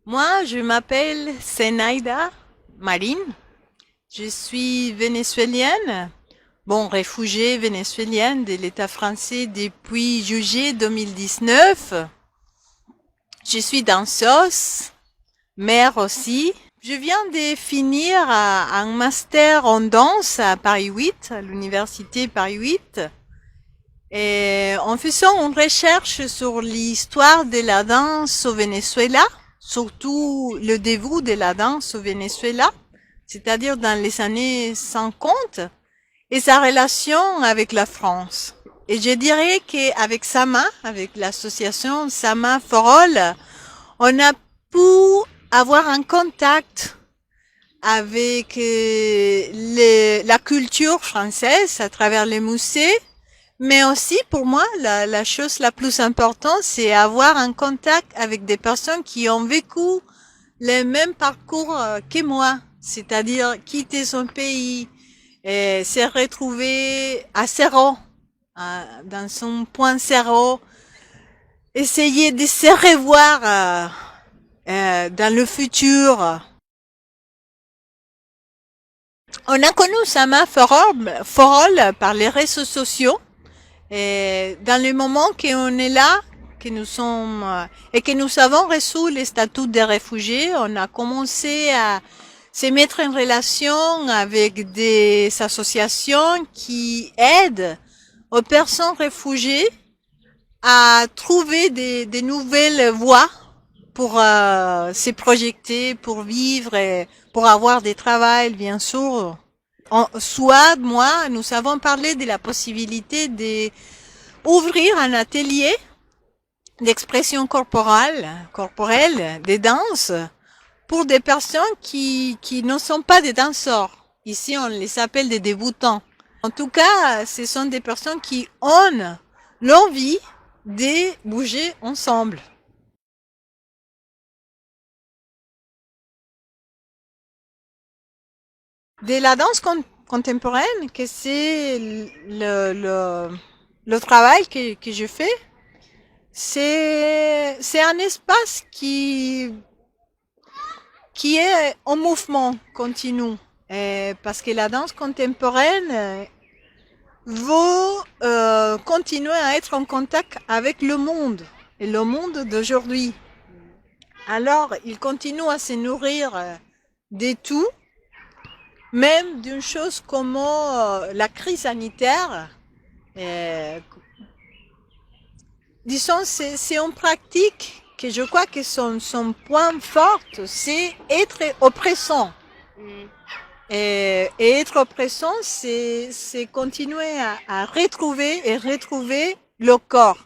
Moi, je m'appelle Zenaida Marin. Je suis vénézuélienne. Bon, réfugiée vénézuélienne de l'État français depuis juillet 2019. Je suis danseuse, mère aussi. Je viens de finir un master en danse à Paris 8, à l'université Paris 8. Et en faisant une recherche sur l'histoire de la danse au Venezuela, surtout le début de la danse au Venezuela, c'est-à-dire dans les années 50, et sa relation avec la France. Et je dirais qu'avec Sama, avec l'association Sama for All, on a pu avoir un contact avec la culture française à travers les musées, mais aussi pour moi, la chose la plus importante, c'est avoir un contact avec des personnes qui ont vécu le même parcours que moi, c'est-à-dire quitter son pays, et se retrouver à zéro, dans son point zéro, essayer de se revoir dans le futur. On a connu Sama Forol par les réseaux sociaux. Et dans le moment qu'on est là, que nous sommes et que nous avons reçu le statut de réfugiés, on a commencé à se mettre en relation avec des associations qui aident aux personnes réfugiées à trouver des nouvelles voies pour se projeter, pour vivre et pour avoir des travails, bien sûr. Soit moi, nous avons parlé de la possibilité d'ouvrir un atelier d'expression corporelle, de danse, pour des personnes qui ne sont pas des danseurs. Ici, on les appelle des débutants. En tout cas, ce sont des personnes qui ont l'envie de bouger ensemble. De la danse contemporaine, que c'est le travail que je fais, c'est un espace qui est en mouvement continu. Parce que la danse contemporaine veut continuer à être en contact avec le monde, et le monde d'aujourd'hui. Alors, il continue à se nourrir de tout, même d'une chose comme la crise sanitaire. Euh, disons, c'est une pratique que je crois que son point fort, c'est être oppressant. Et être oppressant, c'est continuer à retrouver et retrouver le corps.